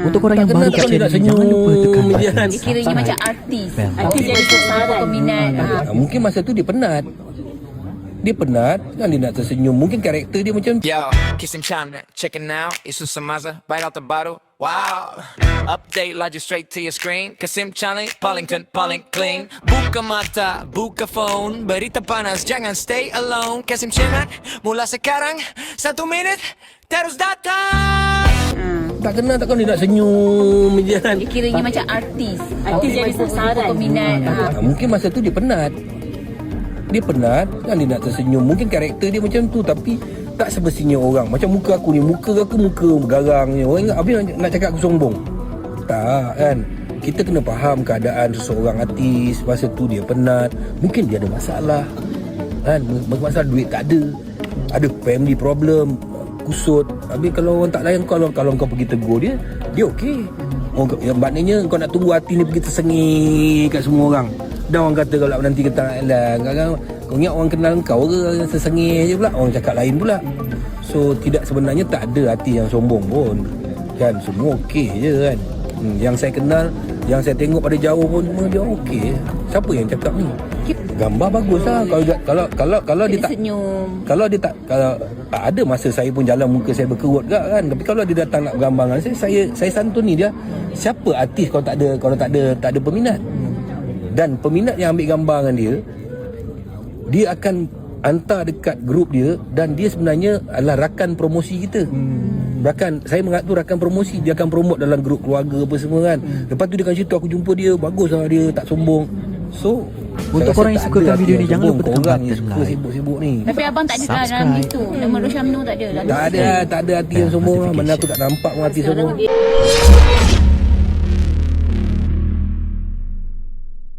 Untuk orang yang baru kat channel ni, jangan lupa tekan button Dia kiranya subscribe. macam artis. Artis jadi sasaran peminat. Mungkin masa tu dia penat. Dia penat kan, dia nak tersenyum. Mungkin karakter dia macam Yo, kiss him china, check it now. It's Usamaza, right out the bottle. Wow. Update logic straight to your screen. Kasim Challenge, Paddington, paling clean. Buka mata, buka phone. Berita panas, jangan stay alone. Kasim Challenge, mula sekarang. 1 minit, terus datang. tak kenal, takkan dia nak senyum je kan. Dia kiranya macam artis. Artis jadi sasaran peminat. Mungkin masa tu dia penat. Dia penat kan, dia nak tersenyum. Mungkin karakter dia macam tu, tapi tak semestinya orang. Macam muka aku ni, muka garang ni. Orang ingat habis nak cakap aku sombong. Tak kan. Kita kena faham keadaan seseorang artis. Masa tu dia penat. Mungkin dia ada masalah kan, masalah duit tak ada. Ada family problem, kusut. Habis kalau orang tak layan kau, kalau kau pergi tegur dia okey. Maknanya kau nak tunggu hati ni pergi tersengih kat semua orang. Dan orang kata kalau nanti kita kau ingat orang kenal kau ke, tersengih je pula, orang cakap lain pula. So tidak, sebenarnya tak ada hati yang sombong pun kan, semua okey je kan. Yang saya kenal, yang saya tengok pada jauh pun semua dia okey. Siapa yang cakap ni? Gambar bagus lah. Kalau dia tak senyum. Kalau dia tak, kalau ada masa saya pun jalan muka saya berkerut gak kan. Tapi kalau dia datang nak bergambar dengan saya santuni dia. Siapa artis kalau tak ada peminat? Dan peminat yang ambil gambar dengan dia akan hantar dekat grup dia, dan dia sebenarnya adalah rakan promosi kita. Rakan, saya mengatur rakan promosi. Dia akan promote dalam grup keluarga apa semua kan. Lepas tu dia akan cerita, aku jumpa dia, bagus lah dia, tak sombong. So Untuk korang yang sukakan video ni, jangan lupa tekan button like. Sibuk-sibuk ni. Tapi abang tak ada dalam itu. Nama Rosyamno tak ada. Tak ada hati yang sombong lah. Mana aku tak nampak hati sombong. Sekarang